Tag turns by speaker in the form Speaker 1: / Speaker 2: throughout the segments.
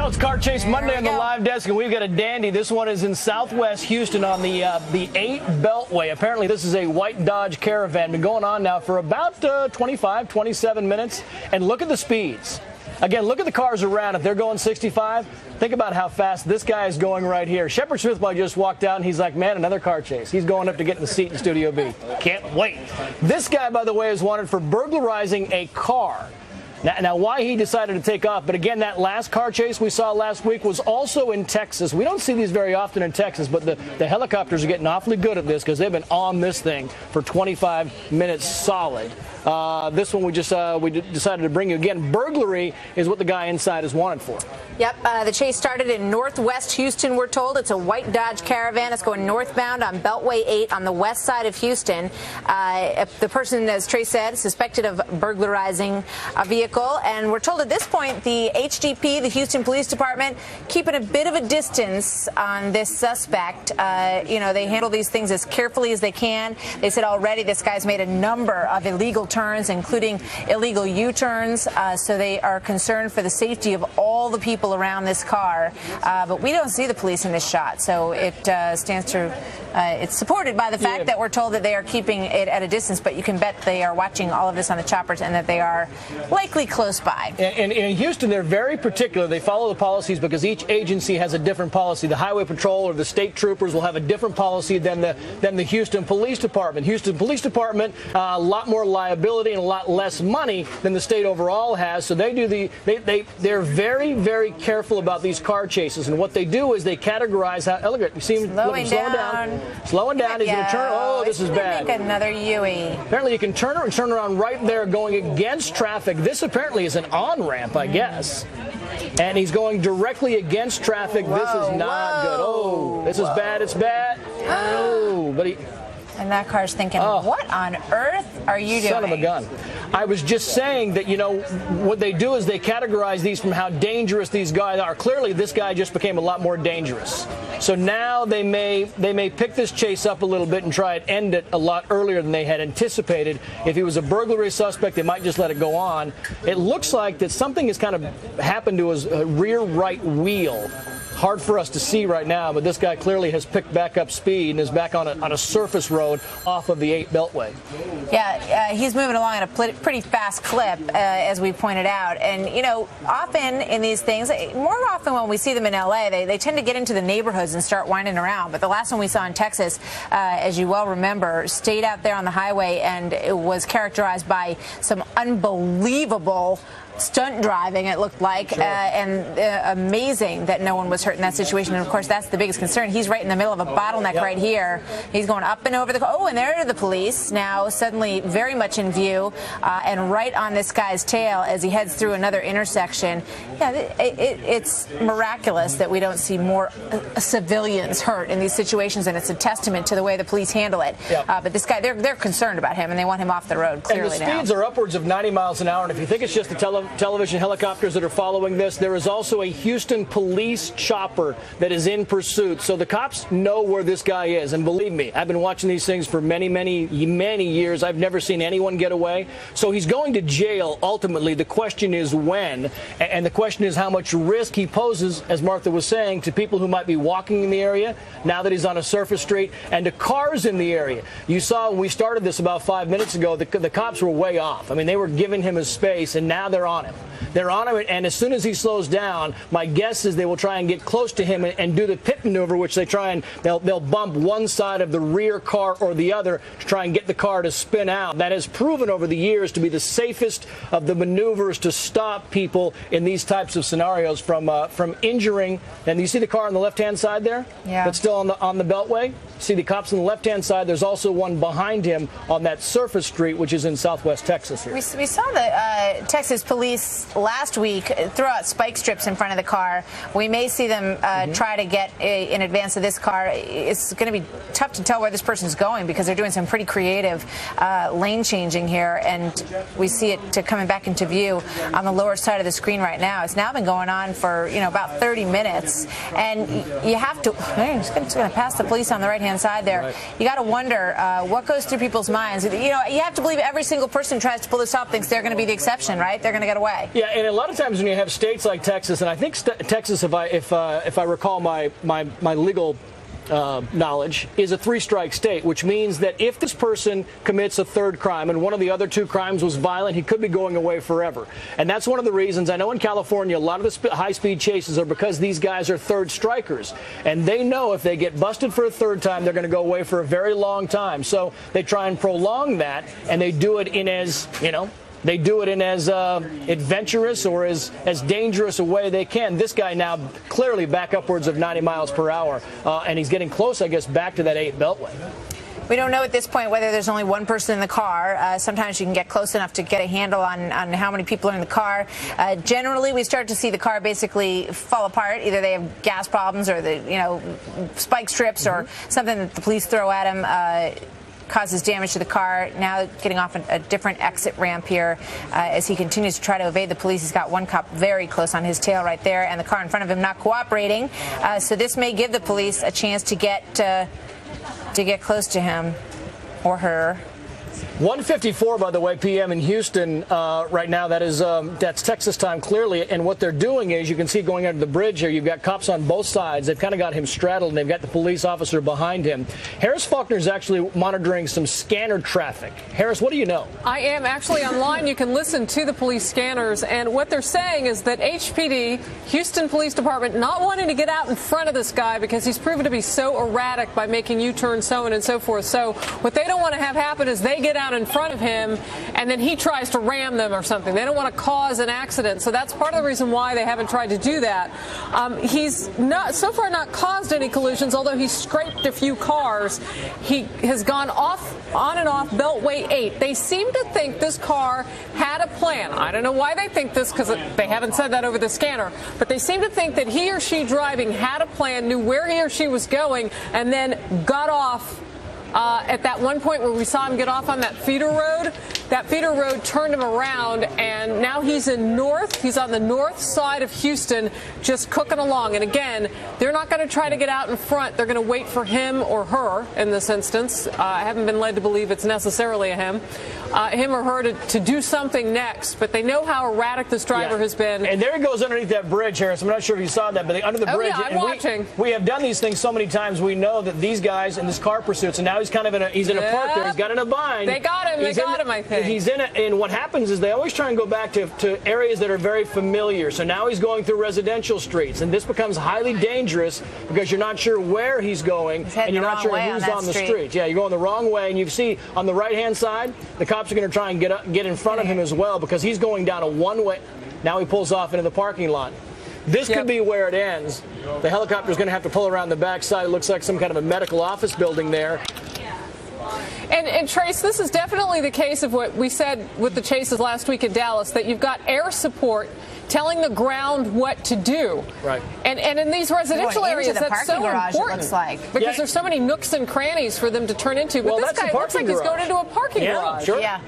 Speaker 1: Well, it's Car Chase Monday on the live desk, and we've got a dandy. This one is in Southwest Houston on the 8 Beltway. Apparently, this is a white Dodge Caravan. Been going on now for about 25, 27 minutes. And look at the speeds. Again, look at the cars around. If they're going 65, think about how fast this guy is going right here. Shepard Smith just walked out, and he's like, man, another car chase. He's going up to get in the seat in Studio B. Can't wait. This guy, by the way, is wanted for burglarizing a car. Now, why he decided to take off, but again, that last car chase we saw last week was also in Texas. We don't see these very often in Texas, but the helicopters are getting awfully good at this because they've been on this thing for 25 minutes solid. This one we decided to bring you. Again, burglary is what the guy inside is wanted for.
Speaker 2: Yep, the chase started in northwest Houston, we're told. It's a white Dodge Caravan. It's going northbound on Beltway 8 on the west side of Houston. The person, as Trey said, suspected of burglarizing a vehicle. And we're told at this point the HDP, the Houston Police Department, keeping a bit of a distance on this suspect. They handle these things as carefully as they can. They said already this guy's made a number of illegal turns, including illegal U-turns. So they are concerned for the safety of all the people around this car. But we don't see the police in this shot. So it stands to, it's supported by the fact that we're told that they are keeping it at a distance. But you can bet they are watching all of this on the choppers and that they are likely close by.
Speaker 1: And in Houston, they're very particular. They follow the policies because each agency has a different policy. The Highway Patrol or the state troopers will have a different policy than the Houston Police Department. Houston Police Department, a lot more liability and a lot less money than the state overall has. So they're very, very careful about these car chases. And what they do is they categorize how elegant. You see him slowing down. Slowing down. He's going to turn. Oh, this is bad.
Speaker 2: Make another Yui.
Speaker 1: Apparently, you can turn around right there going against traffic. This apparently is an on-ramp, I guess. And he's going directly against traffic. This is not good. Oh, this is bad. It's bad. Oh, but he...
Speaker 2: And that car's thinking, what on earth are you doing?
Speaker 1: Son of a gun. I was just saying that, what they do is they categorize these from how dangerous these guys are. Clearly, this guy just became a lot more dangerous. So now they may pick this chase up a little bit and try and end it a lot earlier than they had anticipated. If he was a burglary suspect, they might just let it go on. It looks like that something has kind of happened to his rear right wheel. Hard for us to see right now, but this guy clearly has picked back up speed and is back on a surface road off of the 8 Beltway.
Speaker 2: Yeah, he's moving along at a pretty fast clip, as we pointed out. And, often in these things, more often when we see them in L.A., they tend to get into the neighborhoods and start winding around. But the last one we saw in Texas, as you well remember, stayed out there on the highway, and it was characterized by some unbelievable stunt driving, it looked like, sure. And amazing that no one was hurt in that situation. And of course, that's the biggest concern. He's right in the middle of a bottleneck right here. He's going up and over and there are the police now suddenly very much in view and right on this guy's tail as he heads through another intersection. Yeah, it's miraculous that we don't see more civilians hurt in these situations, and it's a testament to the way the police handle it. But this guy, they're concerned about him, and they want him off the road clearly now.
Speaker 1: And the speeds are upwards of 90 miles an hour, and if you think it's just the television helicopters that are following this, there is also a Houston police chopper that is in pursuit. So the cops know where this guy is. And believe me, I've been watching these things for many, many, many years. I've never seen anyone get away. So he's going to jail ultimately. The question is when. And the question is how much risk he poses, as Martha was saying, to people who might be walking in the area now that he's on a surface street and to cars in the area. You saw when we started this about 5 minutes ago, the cops were way off. I mean, they were giving him his space, and now they're on him. They're on him, and as soon as he slows down, my guess is they will try and get close to him and do the pit maneuver, which they try and they'll bump one side of the rear car or the other to try and get the car to spin out. That has proven over the years to be the safest of the maneuvers to stop people in these types of scenarios from injuring. And you see the car on the left-hand side there? Yeah. That's still on the Beltway. See the cops on the left-hand side. There's also one behind him on that surface street, which is in Southwest Texas here.
Speaker 2: We saw the Texas police last week throw out spike strips in front of the car. We may see them try to get in advance of this car. It's going to be tough to tell where this person's going because they're doing some pretty creative lane changing here, and we see it coming back into view on the lower side of the screen right now. It's now been going on for about 30 minutes, and you have to. It's going to pass the police on the right-hand side there. Right. You got to wonder what goes through people's minds. You have to believe every single person who tries to pull this off thinks they're going to be the exception, right? They're going to get away.
Speaker 1: Yeah, and a lot of times when you have states like Texas, and I think Texas, if I recall my legal knowledge, is a three-strike state, which means that if this person commits a third crime and one of the other two crimes was violent, he could be going away forever. And that's one of the reasons I know in California a lot of the high-speed chases are because these guys are third strikers, and they know if they get busted for a third time, they're going to go away for a very long time. So they try and prolong that, and they do it in as, they do it in as adventurous or as dangerous a way they can. This guy now clearly back upwards of 90 miles per hour, and he's getting close, I guess, back to that 8 beltway.
Speaker 2: We don't know at this point whether there's only one person in the car. Sometimes you can get close enough to get a handle on how many people are in the car. Generally, we start to see the car basically fall apart. Either they have gas problems or the spike strips or something that the police throw at him. Causes damage to the car. Now getting off a different exit ramp here as he continues to try to evade the police. He's got one cop very close on his tail right there, and the car in front of him not cooperating. So this may give the police a chance to get close to him or her.
Speaker 1: 1:54, by the way, p.m. in Houston right now. That's Texas time, clearly. And what they're doing is, you can see going under the bridge here, you've got cops on both sides. They've kind of got him straddled, and they've got the police officer behind him. Harris Faulkner is actually monitoring some scanner traffic. Harris, what do you know?
Speaker 3: I am actually online. You can listen to the police scanners. And what they're saying is that HPD, Houston Police Department, not wanting to get out in front of this guy because he's proven to be so erratic by making U-turns, so on and so forth. So what they don't want to have happen is they get out in front of him and then he tries to ram them or something. They don't want to cause an accident. So that's part of the reason why they haven't tried to do that. He's so far not caused any collisions, although he's scraped a few cars. He has gone on and off Beltway 8. They seem to think this car had a plan. I don't know why they think this, because they haven't said that over the scanner, but they seem to think that he or she driving had a plan, knew where he or she was going, and then got off at that one point where we saw him get off on that feeder road. That feeder road turned him around, and now he's on the north side of Houston, just cooking along. And again, they're not going to try to get out in front. They're going to wait for him or her in this instance. I haven't been led to believe it's necessarily a him or her to do something next. But they know how erratic this driver has been. And
Speaker 1: there he goes underneath that bridge, Harris. I'm not sure if you saw that, but under the bridge.
Speaker 3: Yeah, I'm watching.
Speaker 1: We have done these things so many times. We know that these guys in this car pursuits, and now he's kind of in a park there. He's got in a bind.
Speaker 3: They got him. I think.
Speaker 1: He's in it, and what happens is they always try and go back to areas that are very familiar. So now he's going through residential streets, and this becomes highly dangerous because you're not sure where he's going, and you're not sure who's on the street. Yeah, you're going the wrong way, and you see on the right-hand side, the cops are going to try and get in front of him as well because he's going down a one-way. Now he pulls off into the parking lot. This could be where it ends. The helicopter's going to have to pull around the backside. It looks like some kind of a medical office building there.
Speaker 3: And Trace, this is definitely the case of what we said with the chases last week in Dallas, that you've got air support telling the ground what to do.
Speaker 1: Right.
Speaker 3: And in these residential areas, that's so
Speaker 2: garage,
Speaker 3: important.
Speaker 2: It looks like.
Speaker 3: Because there's so many nooks and crannies for them to turn into. But this guy looks like he's going into a parking garage.
Speaker 1: Sure.
Speaker 2: Yeah.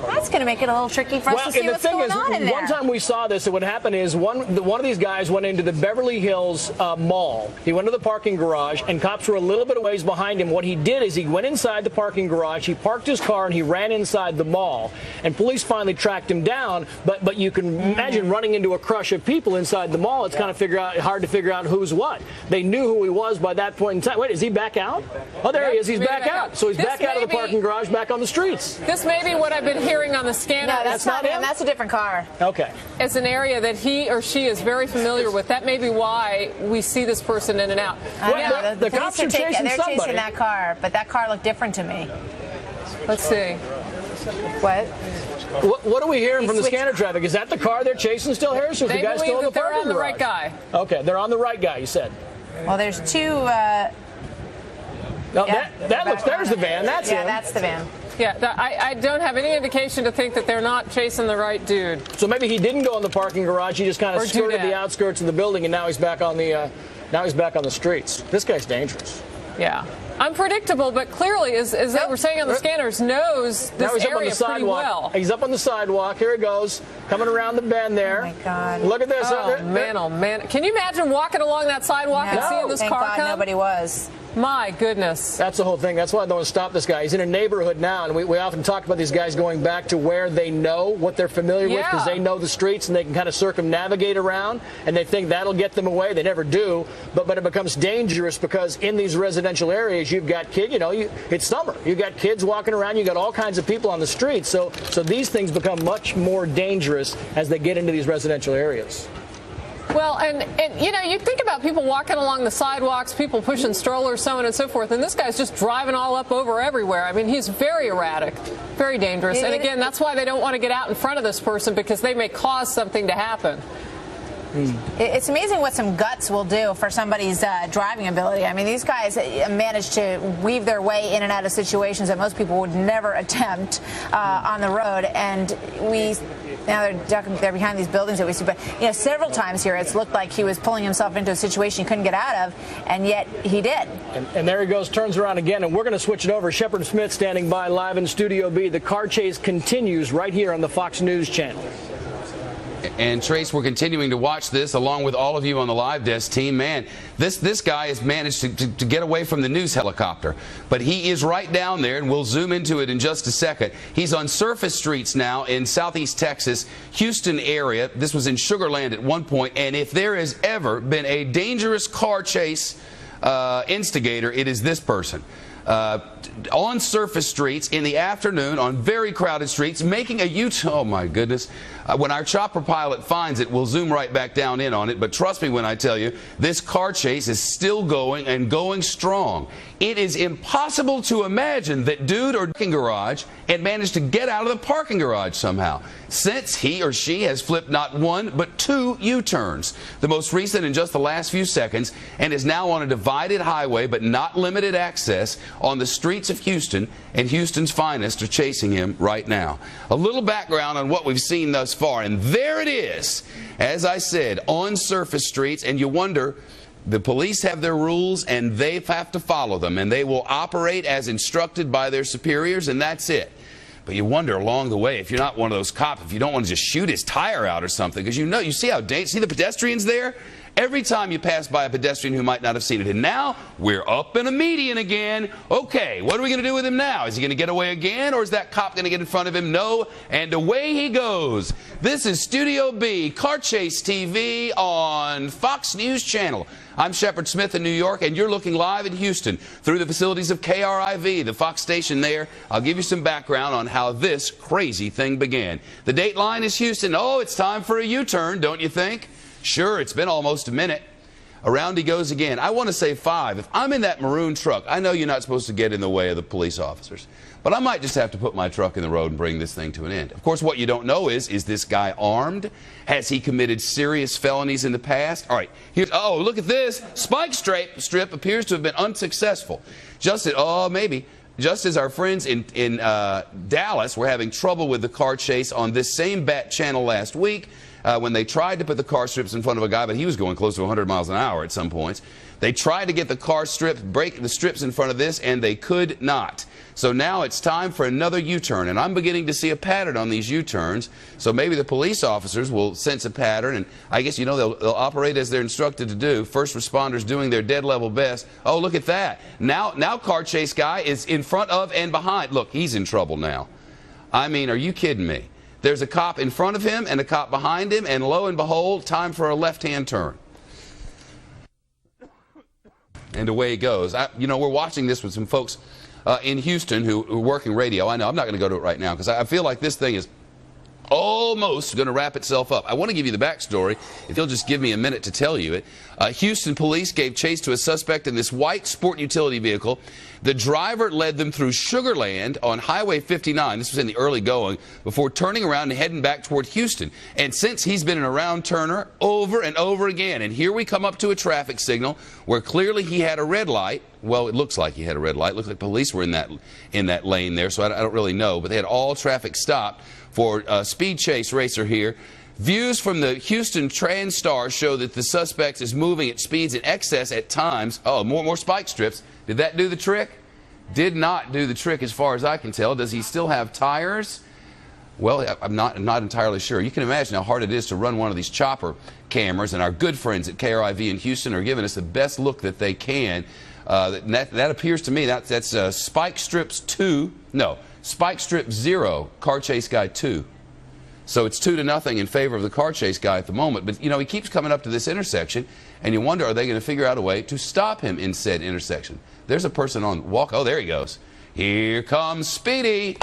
Speaker 2: That's going to make it a little tricky for us to see what's going on in there.
Speaker 1: One time we saw this, and what happened is one of these guys went into the Beverly Hills Mall. He went to the parking garage, and cops were a little bit of ways behind him. What he did is he went inside the parking garage, he parked his car, and he ran inside the mall. And police finally tracked him down, but you can imagine running into a crush of people inside the mall. It's kind of hard to figure out who's what. They knew who he was by that point in time. Wait, is he back out? Oh, there he is. He's back out. So he's back out of the parking garage, back on the streets.
Speaker 3: This may be what I've been hearing on the scanner.
Speaker 2: No, that's not him. That's a different car.
Speaker 1: Okay.
Speaker 3: It's an area that he or she is very familiar with. That may be why we see this person in and out.
Speaker 1: The cops are chasing somebody.
Speaker 2: They're chasing that car, but that car looked different to me.
Speaker 3: Let's see.
Speaker 2: What?
Speaker 1: What are we hearing from the scanner traffic? Is that the car they're chasing still, Harris, or is the guy still in the parking garage?
Speaker 3: They're on the right guy.
Speaker 1: Okay, they're on the right guy, you said.
Speaker 2: Well, there's two.
Speaker 1: There's the van. That's him.
Speaker 2: Yeah, that's the van.
Speaker 3: Yeah, I don't have any indication to think that they're not chasing the right dude.
Speaker 1: So maybe he didn't go in the parking garage. He just kind of skirted the outskirts of the building, and now he's back on the streets. This guy's dangerous.
Speaker 3: Yeah. Unpredictable, but clearly, as they were saying on the scanners, knows this area pretty well.
Speaker 1: He's up on the sidewalk. Here he goes, coming around the bend there.
Speaker 2: Oh, my God.
Speaker 1: Look at this.
Speaker 3: Oh, man. Can you imagine walking along that sidewalk and seeing this car come?
Speaker 2: Thank God nobody was.
Speaker 3: My goodness.
Speaker 1: That's the whole thing. That's why I don't want to stop this guy. He's in a neighborhood now, and we often talk about these guys going back to where they know, what they're familiar with, because they know the streets and they can kind of circumnavigate around, and they think that'll get them away. They never do, but it becomes dangerous because in these residential areas, you've got kids, it's summer. You've got kids walking around. You've got all kinds of people on the streets. So these things become much more dangerous as they get into these residential areas.
Speaker 3: Well, and you think about people walking along the sidewalks, people pushing strollers, so on and so forth, and this guy's just driving all up over everywhere. I mean, he's very erratic, very dangerous. And again, that's why they don't want to get out in front of this person, because they may cause something to happen.
Speaker 2: It's amazing what some guts will do for somebody's driving ability. I mean, these guys manage to weave their way in and out of situations that most people would never attempt on the road. And now they're behind these buildings that we see. But several times here, it's looked like he was pulling himself into a situation he couldn't get out of, and yet he did.
Speaker 1: And there he goes, turns around again, and we're going to switch it over. Shepard Smith standing by live in Studio B. The car chase continues right here on the Fox News channel.
Speaker 4: And Trace, we're continuing to watch this along with all of you on the live desk team. Man, this guy has managed to get away from the news helicopter, but he is right down there, and we'll zoom into it in just a second. He's on surface streets now in southeast Texas, Houston area. This was in Sugar Land at one point, and if there has ever been a dangerous car chase instigator, it is this person. On surface streets in the afternoon on very crowded streets, making a U-turn. Oh my goodness. When our chopper pilot finds it, we'll zoom right back down in on it. But trust me when I tell you, this car chase is still going and going strong. It is impossible to imagine that dude or parking garage and managed to get out of the parking garage somehow, since he or she has flipped not one but two U-turns, the most recent in just the last few seconds, and is now on a divided highway but not limited access on the streets of Houston, and Houston's finest are chasing him right now. A little background on what we've seen thus far, and there it is, as I said, on surface streets, and you wonder, the police have their rules and they have to follow them, and they will operate as instructed by their superiors, and that's it. But you wonder along the way, if you're not one of those cops, if you don't want to just shoot his tire out or something, because you see how dangerous, see the pedestrians there? Every time you pass by a pedestrian who might not have seen it. And now we're up in a median again. Okay, what are we going to do with him now? Is he going to get away again, or is that cop going to get in front of him? No, and away he goes. This is Studio B, Car Chase TV on Fox News Channel. I'm Shepard Smith in New York, and you're looking live in Houston through the facilities of KRIV, the Fox station there. I'll give you some background on how this crazy thing began. The date line is Houston. Oh, it's time for a U-turn, don't you think? Sure, it's been almost a minute. Around he goes again. I want to say 5. If I'm in that maroon truck, I know you're not supposed to get in the way of the police officers, but I might just have to put my truck in the road and bring this thing to an end. Of course, what you don't know is this guy armed? Has he committed serious felonies in the past? All right, here's, oh, look at this. Spike strip appears to have been unsuccessful. Just as our friends in Dallas were having trouble with the car chase on this same Bat channel last week, when they tried to put the car strips in front of a guy, but he was going close to 100 miles an hour at some points. They tried to get the car strips, break the strips in front of this, and they could not. So now it's time for another U-turn, and I'm beginning to see a pattern on these U-turns. So maybe the police officers will sense a pattern, and I guess, they'll operate as they're instructed to do. First responders doing their dead level best. Oh, look at that. Now car chase guy is in front of and behind. Look, he's in trouble now. I mean, are you kidding me? There's a cop in front of him and a cop behind him, and lo and behold, time for a left-hand turn. And away he goes. We're watching this with some folks in Houston who are working radio. I know, I'm not going to go to it right now because I feel like this thing is almost going to wrap itself up. I want to give you the backstory, if you'll just give me a minute to tell you it. Houston police gave chase to a suspect in this white sport utility vehicle. The driver led them through Sugar Land on Highway 59. This was in the early going, before turning around and heading back toward Houston. And since he's been an around turner over and over again. And here we come up to a traffic signal where clearly he had a red light. Well, it looks like he had a red light. It looks like police were in that lane there, so I don't really know. But they had all traffic stopped for a speed chase racer here. Views from the Houston TransStar show that the suspect is moving at speeds in excess at times. Oh, more spike strips. Did that do the trick? Did not do the trick as far as I can tell. Does he still have tires? Well, I'm not entirely sure. You can imagine how hard it is to run one of these chopper cameras, and our good friends at KRIV in Houston are giving us the best look that they can. That appears to me that's Spike Strips 2. No, Spike Strip 0, car chase guy 2. So it's 2-0 in favor of the car chase guy at the moment. But, you know, he keeps coming up to this intersection, and you wonder, are they going to figure out a way to stop him in said intersection? There's a person on walk. Oh, there he goes. Here comes Speedy.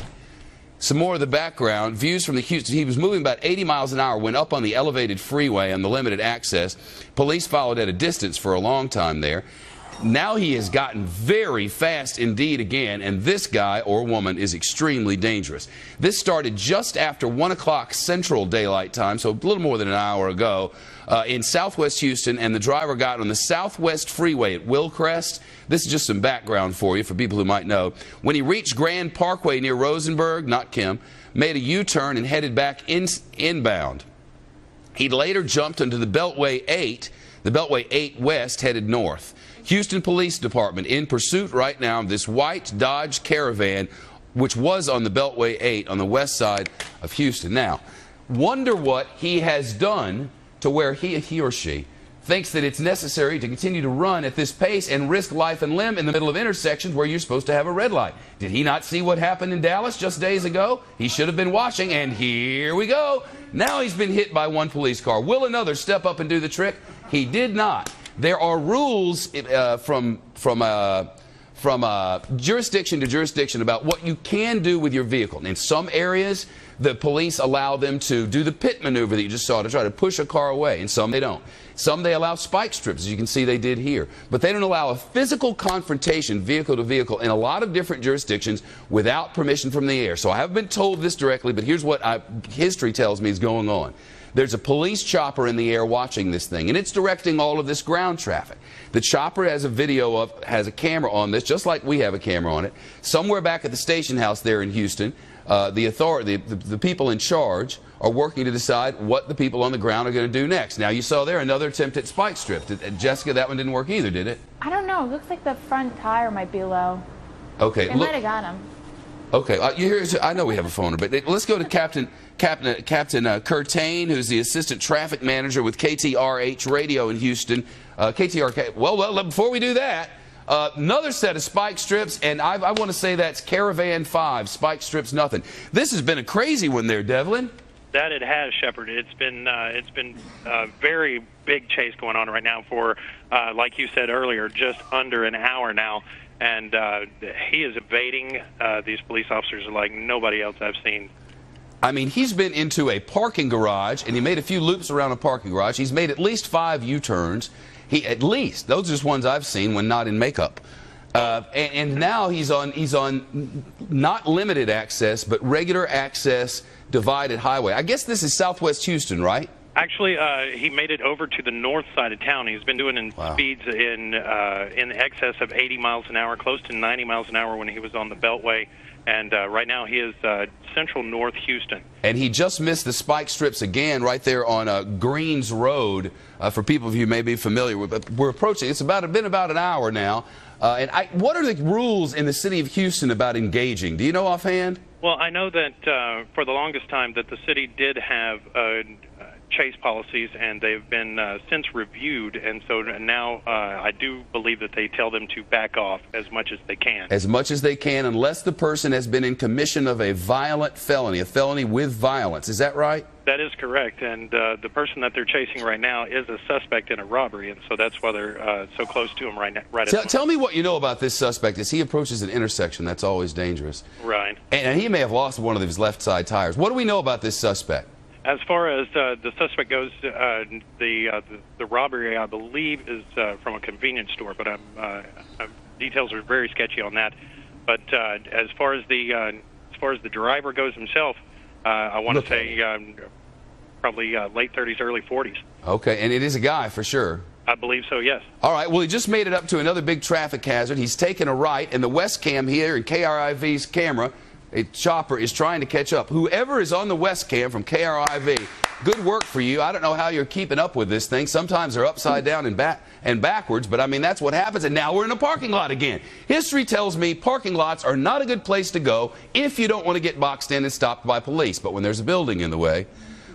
Speaker 4: Some more of the background. Views from the Houston. He was moving about 80 miles an hour, went up on the elevated freeway on the limited access. Police followed at a distance for a long time there. Now he has gotten very fast indeed again, and this guy or woman is extremely dangerous. This started just after 1 o'clock Central Daylight Time, so a little more than an hour ago, in southwest Houston, and the driver got on the southwest freeway at Willcrest. This is just some background for you, for people who might know. When he reached Grand Parkway near Rosenberg, not Kim, made a U-turn and headed back inbound. He later jumped into the Beltway 8, the Beltway 8 West, headed north. Houston Police Department in pursuit right now of this white Dodge Caravan, which was on the Beltway 8 on the west side of Houston. Now, wonder what he has done to where he or she thinks that it's necessary to continue to run at this pace and risk life and limb in the middle of intersections where you're supposed to have a red light. Did he not see what happened in Dallas just days ago? He should have been watching, and here we go. Now he's been hit by one police car. Will another step up and do the trick? He did not. There are rules from jurisdiction to jurisdiction about what you can do with your vehicle. In some areas, the police allow them to do the pit maneuver that you just saw to try to push a car away. In some, they don't. Some, they allow spike strips, as you can see they did here. But they don't allow a physical confrontation, vehicle to vehicle, in a lot of different jurisdictions without permission from the air. So I haven't been told this directly, but here's what history tells me is going on. There's a police chopper in the air watching this thing, and it's directing all of this ground traffic. The chopper has a camera on this, just like we have a camera on it. Somewhere back at the station house there in Houston, the people in charge are working to decide what the people on the ground are going to do next. Now, you saw there another attempt at spike strip. Jessica, that one didn't work either, did it?
Speaker 5: I don't know. It looks like the front tire might be low.
Speaker 4: Okay.
Speaker 5: They might have got him.
Speaker 4: Okay, I know we have a phoner, but let's go to Captain Curtain, who's the assistant traffic manager with KTRH Radio in Houston. Well, before we do that, another set of spike strips, and I want to say that's Caravan 5, spike strips nothing. This has been a crazy one there, Devlin.
Speaker 6: That it has, Shepard. It's been a very big chase going on right now for, like you said earlier, just under an hour now. And he is evading these police officers like nobody else I've seen.
Speaker 4: I mean, he's been into a parking garage, and he made a few loops around a parking garage. He's made at least 5 U-turns. At least. Those are just ones I've seen when not in makeup. And now he's on not limited access, but regular access divided highway. I guess this is southwest Houston, right?
Speaker 6: Actually, he made it over to the north side of town. He's been doing speeds in excess of 80 miles an hour, close to 90 miles an hour when he was on the Beltway. And right now he is central north Houston. And
Speaker 4: he just missed the spike strips again right there on Greens Road, for people who may be familiar with. But we're approaching. It's been about an hour now. What are the rules in the city of Houston about engaging? Do you know offhand?
Speaker 6: Well, I know that for the longest time that the city did have chase policies, and they've been since reviewed, and so now I do believe that they tell them to back off as much as they can.
Speaker 4: As much as they can, unless the person has been in commission of a violent felony, a felony with violence. Is that right?
Speaker 6: That is correct, and the person that they're chasing right now is a suspect in a robbery, and so that's why they're so close to him right now.
Speaker 4: Tell me what you know about this suspect. As he approaches an intersection, that's always dangerous.
Speaker 6: Right.
Speaker 4: And he may have lost one of his left side tires. What do we know about this suspect?
Speaker 6: As far as the suspect goes, the robbery, I believe, is from a convenience store, but details are very sketchy on that. But as far as the driver goes himself, I want to say probably late 30s, early 40s.
Speaker 4: Okay, and it is a guy for sure.
Speaker 6: I believe so, yes.
Speaker 4: All right, well, he just made it up to another big traffic hazard. He's taken a right, and the West Cam here in KRIV's camera, a chopper, is trying to catch up. Whoever is on the West Cam from KRIV, good work for you. I don't know how you're keeping up with this thing. Sometimes they're upside down and backwards, but I mean, that's what happens, and now we're in a parking lot again. History tells me parking lots are not a good place to go if you don't want to get boxed in and stopped by police, but when there's a building in the way,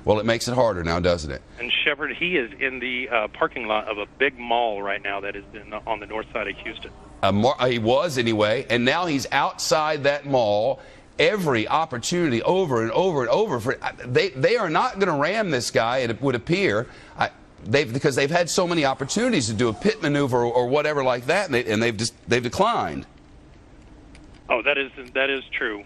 Speaker 4: well, it makes it harder now, doesn't it?
Speaker 6: And Shepard, he is in the parking lot of a big mall right now that is on the north side of Houston.
Speaker 4: He was anyway, and now he's outside that mall. Every opportunity over and over and over. They are not going to ram this guy, it would appear, because they've had so many opportunities to do a pit maneuver or whatever like that, and they've declined.
Speaker 6: Oh, that is true.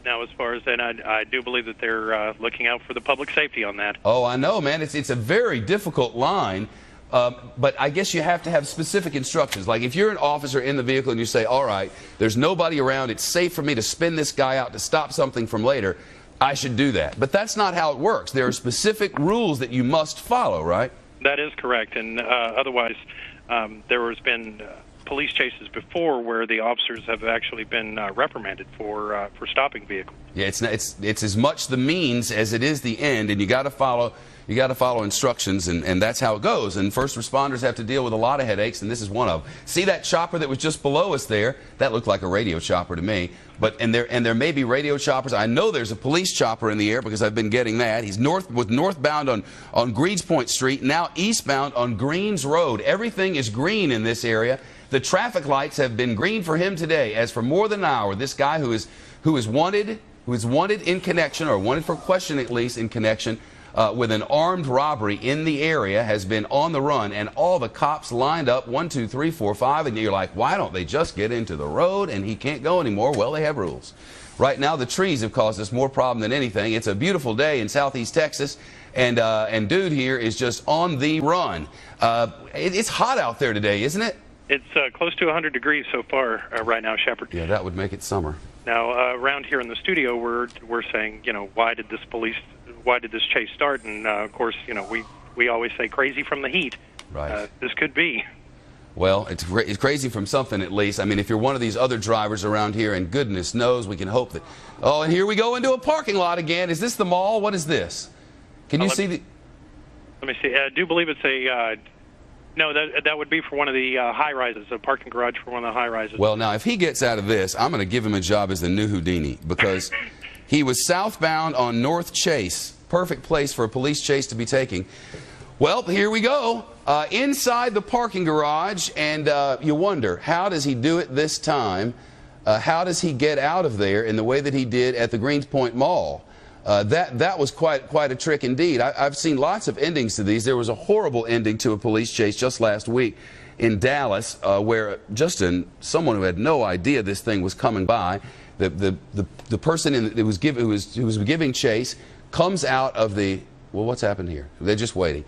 Speaker 6: Now, as far as that, I do believe that they're looking out for the public safety on that.
Speaker 4: Oh, I know, man. It's a very difficult line. But I guess you have to have specific instructions. Like if you're an officer in the vehicle and you say, all right, there's nobody around, it's safe for me to spin this guy out to stop something from later, I should do that. But that's not how it works. There are specific rules that you must follow, right?
Speaker 6: That is correct. And otherwise, there has been police chases before where the officers have actually been reprimanded for stopping vehicles.
Speaker 4: Yeah, it's as much the means as it is the end, and you got to follow instructions, and that's how it goes. And first responders have to deal with a lot of headaches, and this is one of them. See that chopper that was just below us there? That looked like a radio chopper to me. And there may be radio choppers. I know there's a police chopper in the air because I've been getting that. He's northbound on Greenspoint Street, now eastbound on Greens Road. Everything is green in this area. The traffic lights have been green for him today, as for more than an hour. This guy who is wanted in connection, or wanted for question at least in connection with an armed robbery in the area, has been on the run, and all the cops lined up, 1, 2, 3, 4, 5, and you're like, why don't they just get into the road and he can't go anymore? Well, they have rules. Right now, the trees have caused us more problem than anything. It's a beautiful day in southeast Texas, and dude here is just on the run. It's hot out there today, isn't it?
Speaker 6: It's close to 100 degrees so far right now, Shepard.
Speaker 4: Yeah, that would make it summer.
Speaker 6: Now, around here in the studio, we're saying, why did this chase start? And of course, we always say crazy from the heat.
Speaker 4: Right.
Speaker 6: This could be.
Speaker 4: Well, it's crazy from something at least. I mean, if you're one of these other drivers around here, and goodness knows we can hope that. Oh, and here we go into a parking lot again. Is this the mall? What is this? Can you see the?
Speaker 6: Let me see. I do believe it's a. No, that would be for one of the high-rises, a parking garage for one of the high-rises.
Speaker 4: Well, now, if he gets out of this, I'm going to give him a job as the new Houdini, because he was southbound on North Chase. Perfect place for a police chase to be taking. Well, here we go. Inside the parking garage, and you wonder, how does he do it this time? How does he get out of there in the way that he did at the Greenspoint Mall? That was quite a trick indeed. I've seen lots of endings to these. There was a horrible ending to a police chase just last week in Dallas, where someone who had no idea this thing was coming by, the person who was giving chase comes out of the. Well, what's happened here? They're just waiting.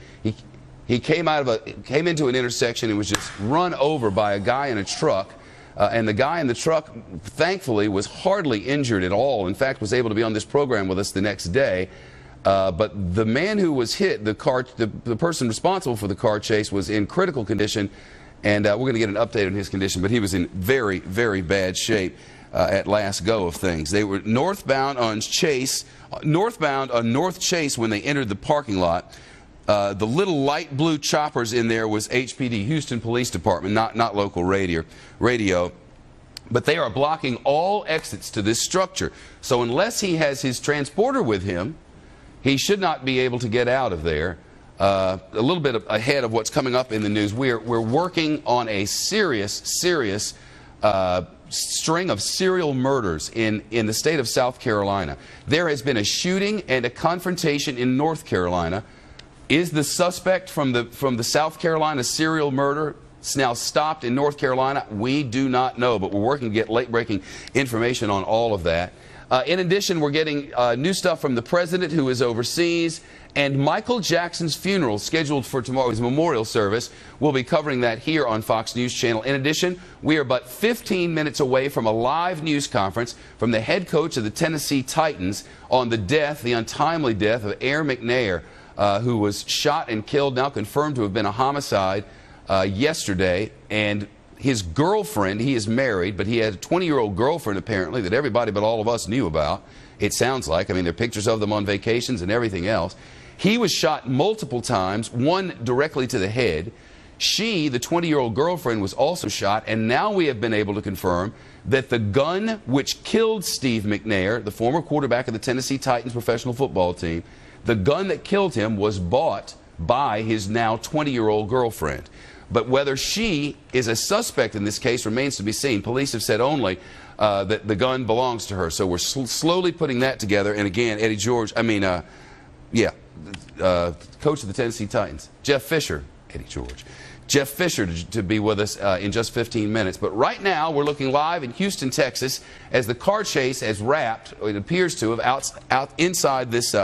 Speaker 4: He came into an intersection and was just run over by a guy in a truck. And the guy in the truck, thankfully, was hardly injured at all. In fact, was able to be on this program with us the next day. But the man who was hit, the person responsible for the car chase, was in critical condition. And we're going to get an update on his condition. But he was in very, very bad shape at last go of things. They were northbound on North Chase when they entered the parking lot. The little light blue choppers in there was HPD, Houston Police Department, not local radio. But they are blocking all exits to this structure. So unless he has his transporter with him, he should not be able to get out of there. A little bit ahead of what's coming up in the news, we're working on a serious string of serial murders in the state of South Carolina. There has been a shooting and a confrontation in North Carolina. Is the suspect from the South Carolina serial murder now stopped in North Carolina? We do not know, but we're working to get late-breaking information on all of that. In addition, we're getting new stuff from the president, who is overseas, and Michael Jackson's funeral scheduled for tomorrow's memorial service. We'll be covering that here on Fox News Channel. In addition, we are but 15 minutes away from a live news conference from the head coach of the Tennessee Titans on the untimely death of Air McNair, who was shot and killed, now confirmed to have been a homicide yesterday. And his girlfriend, he is married, but he had a 20-year-old girlfriend apparently that everybody but all of us knew about, it sounds like. I mean, there are pictures of them on vacations and everything else. He was shot multiple times, one directly to the head. She, the 20-year-old girlfriend, was also shot, and now we have been able to confirm that the gun which killed Steve McNair, the former quarterback of the Tennessee Titans professional football team, the gun that killed him was bought by his now 20-year-old girlfriend. But whether she is a suspect in this case remains to be seen. Police have said only that the gun belongs to her. So we're slowly putting that together. And again, Eddie George, coach of the Tennessee Titans, Jeff Fisher, Eddie George. Jeff Fisher to be with us in just 15 minutes. But right now, we're looking live in Houston, Texas, as the car chase has wrapped, it appears to have, out inside this,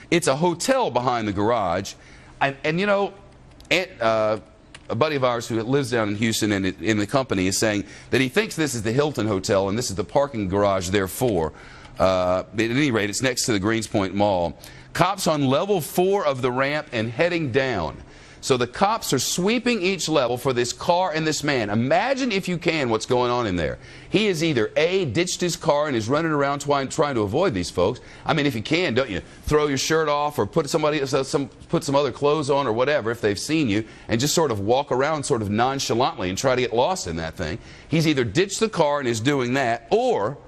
Speaker 4: it's a hotel behind the garage. And you know, a buddy of ours who lives down in Houston and in the company is saying that he thinks this is the Hilton Hotel and this is the parking garage therefore. At any rate, it's next to the Greenspoint Mall. Cops on level 4 of the ramp and heading down. So the cops are sweeping each level for this car and this man. Imagine, if you can, what's going on in there. He has either A, ditched his car and is running around trying to avoid these folks. I mean, if you can, don't you throw your shirt off or put some other clothes on or whatever if they've seen you, and just sort of walk around sort of nonchalantly and try to get lost in that thing. He's either ditched the car and is doing that, or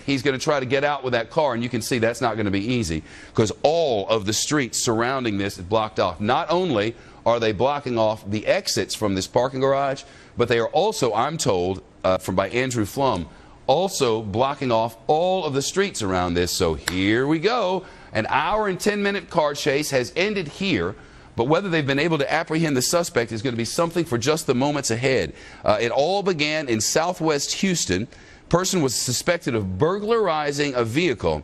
Speaker 4: he's going to try to get out with that car, and you can see that's not going to be easy because all of the streets surrounding this is blocked off. Not only are they blocking off the exits from this parking garage, but they are also, I'm told, by Andrew Flum, also blocking off all of the streets around this. So here we go. An hour and 10-minute car chase has ended here. But whether they've been able to apprehend the suspect is going to be something for just the moments ahead. It all began in southwest Houston. Person was suspected of burglarizing a vehicle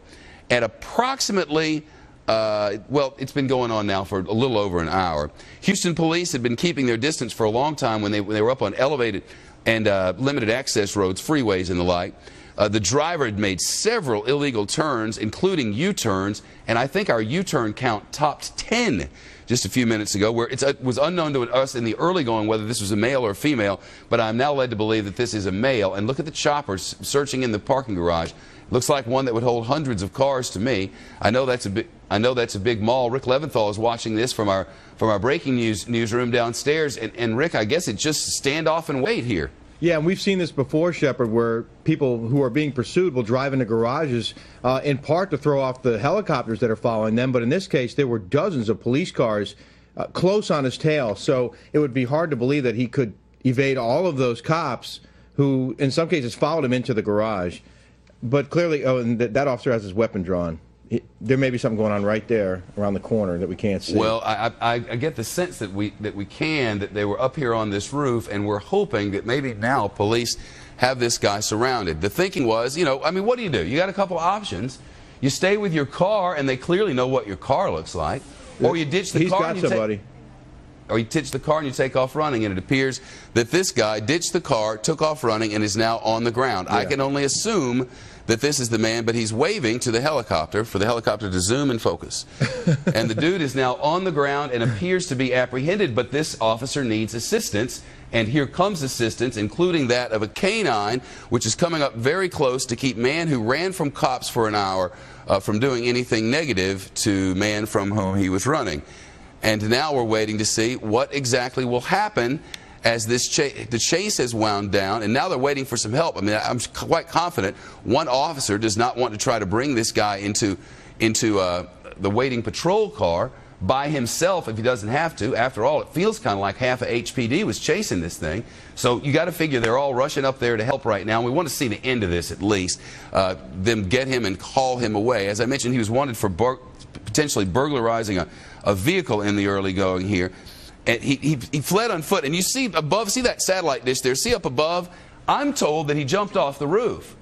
Speaker 4: at approximately, well, it's been going on now for a little over an hour. Houston police had been keeping their distance for a long time when they were up on elevated and limited access roads, freeways and the like. The driver had made several illegal turns, including U-turns, and I think our U-turn count topped 10 just a few minutes ago, where it was unknown to us in the early going whether this was a male or a female, but I'm now led to believe that this is a male. And look at the choppers searching in the parking garage. Looks like one that would hold hundreds of cars to me. I know that's a big mall. Rick Leventhal is watching this from our breaking news newsroom downstairs. And Rick, I guess it's just stand off and wait here.
Speaker 7: Yeah, and we've seen this before, Shepard, where people who are being pursued will drive into garages in part to throw off the helicopters that are following them. But in this case, there were dozens of police cars close on his tail. So it would be hard to believe that he could evade all of those cops who, in some cases, followed him into the garage. But clearly, and that officer has his weapon drawn. There may be something going on right there around the corner that we can't see.
Speaker 4: Well, I get the sense that that they were up here on this roof, and we're hoping that maybe now police have this guy surrounded. The thinking was, you know, I mean, what do? You got a couple of options. You stay with your car, and they clearly know what your car looks like, or you ditch the car.
Speaker 7: He's got somebody.
Speaker 4: Or you ditch the car and you take off running, and it appears that this guy ditched the car, took off running, and is now on the ground. Yeah. I can only assume that this is the man, but he's waving to the helicopter for the helicopter to zoom and focus. And the dude is now on the ground and appears to be apprehended, but this officer needs assistance, and here comes assistance, including that of a canine, which is coming up very close to keep man who ran from cops for an hour from doing anything negative to man from whom he was running. And now we're waiting to see what exactly will happen as the chase has wound down, and now they're waiting for some help. I mean, I'm quite confident one officer does not want to try to bring this guy into the waiting patrol car by himself if he doesn't have to. After all, it feels kind of like half of HPD was chasing this thing. So you got to figure they're all rushing up there to help right now. We want to see the end of this at least, them get him and haul him away. As I mentioned, he was wanted for potentially burglarizing a vehicle in the early going here. And he fled on foot. And you see above, see that satellite dish there? See up above? I'm told that he jumped off the roof.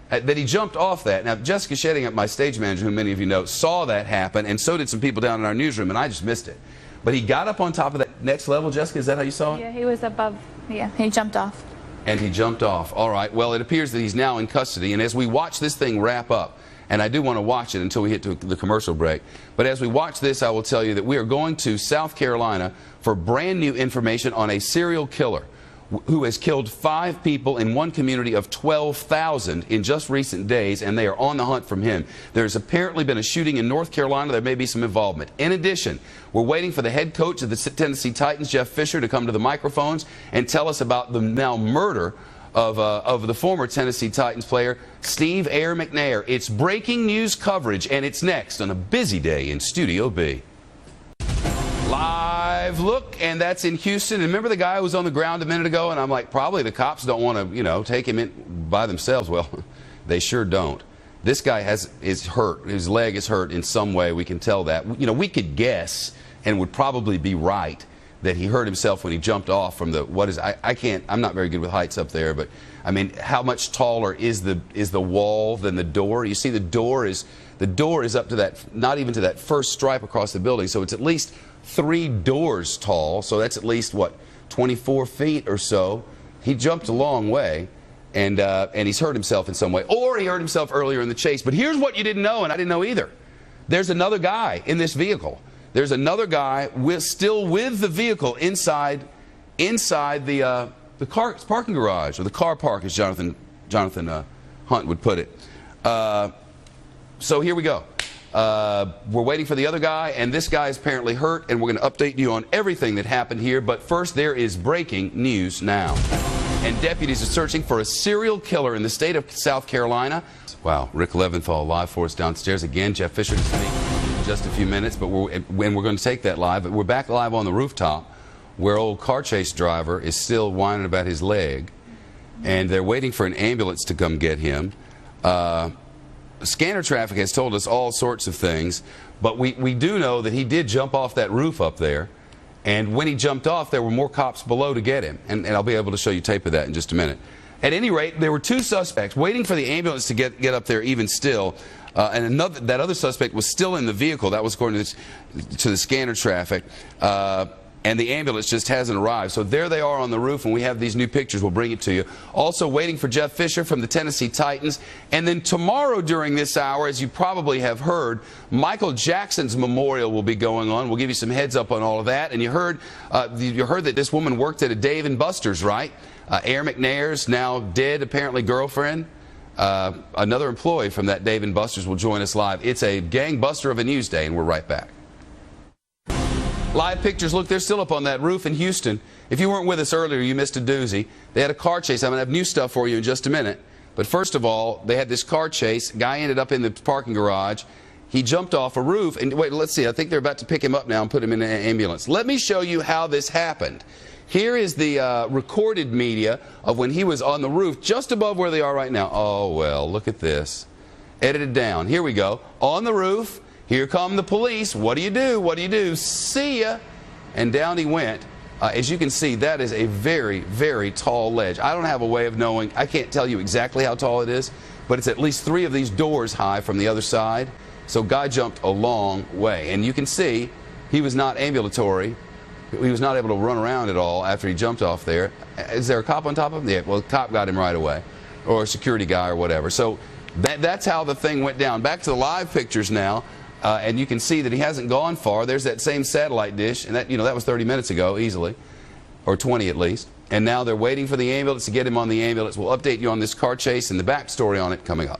Speaker 4: That he jumped off that. Now, Jessica Shedding, my stage manager, who many of you know, saw that happen, and so did some people down in our newsroom, and I just missed it. But he got up on top of that next level. Jessica, is that how you saw it?
Speaker 5: Yeah, he was above. Yeah, he jumped off.
Speaker 4: And he jumped off. All right. Well, it appears that he's now in custody. And as we watch this thing wrap up, and I do want to watch it until we hit to the commercial break, but as we watch this, I will tell you that we are going to South Carolina for brand new information on a serial killer who has killed 5 people in one community of 12,000 in just recent days, and they are on the hunt from him. There's apparently been a shooting in North Carolina. There may be some involvement. In addition, we're waiting for the head coach of the Tennessee Titans, Jeff Fisher, to come to the microphones and tell us about the now murder of the former Tennessee Titans player, Steve Air McNair. It's breaking news coverage, and it's next on a busy day in Studio B. Live live look, and that's in Houston. And remember the guy who was on the ground a minute ago? And I'm like, probably the cops don't want to, you know, take him in by themselves. Well, they sure don't. This guy is hurt. His leg is hurt in some way. We can tell that. You know, we could guess and would probably be right that he hurt himself when he jumped off from the, I'm not very good with heights up there, but I mean, how much taller is the wall than the door? You see the door is up to that, not even to that first stripe across the building, so it's at least 3 doors tall, so that's at least, what, 24 feet or so. He jumped a long way, and he's hurt himself in some way, or he hurt himself earlier in the chase. But here's what you didn't know, and I didn't know either. There's another guy in this vehicle. There's another guy still with the vehicle inside the parking garage, or the car park, as Jonathan Hunt would put it. So here we go. We're waiting for the other guy, and this guy is apparently hurt, and we're going to update you on everything that happened here. But first, there is breaking news now. And deputies are searching for a serial killer in the state of South Carolina. Wow, Rick Leventhal live for us downstairs. Again, Jeff Fisher to speak in just a few minutes, but we're going to take that live. But we're back live on the rooftop where old car chase driver is still whining about his leg, and they're waiting for an ambulance to come get him. Scanner traffic has told us all sorts of things, but we do know that he did jump off that roof up there, and when he jumped off, there were more cops below to get him, and I'll be able to show you tape of that in just a minute. At any rate, there were 2 suspects waiting for the ambulance to get up there even still, and that other suspect was still in the vehicle. That was according to the scanner traffic. And the ambulance just hasn't arrived. So there they are on the roof, and we have these new pictures. We'll bring it to you. Also waiting for Jeff Fisher from the Tennessee Titans. And then tomorrow during this hour, as you probably have heard, Michael Jackson's memorial will be going on. We'll give you some heads up on all of that. And you heard that this woman worked at a Dave & Buster's, right? Air McNair's now dead, apparently, girlfriend. Another employee from that Dave & Buster's will join us live. It's a gangbuster of a news day, and we're right back. Live pictures, look, they're still up on that roof in Houston. If you weren't with us earlier, you missed a doozy. They had a car chase. I'm going to have new stuff for you in just a minute. But first of all, they had this car chase. Guy ended up in the parking garage. He jumped off a roof. And wait, let's see. I think they're about to pick him up now and put him in an ambulance. Let me show you how this happened. Here is the recorded media of when he was on the roof just above where they are right now. Oh, well, look at this. Edited down. Here we go. On the roof. Here come the police. What do you do? What do you do? See ya. And down he went. As you can see, that is a very, very tall ledge. I don't have a way of knowing. I can't tell you exactly how tall it is, but it's at least 3 of these doors high from the other side. So guy jumped a long way. And you can see he was not ambulatory. He was not able to run around at all after he jumped off there. Is there a cop on top of him? Yeah, well, the cop got him right away, or a security guy or whatever. So that's how the thing went down. Back to the live pictures now. And you can see that he hasn't gone far. There's that same satellite dish, and that was 30 minutes ago, easily, or 20 at least. And now they're waiting for the ambulance to get him on the ambulance. We'll update you on this car chase and the backstory on it coming up.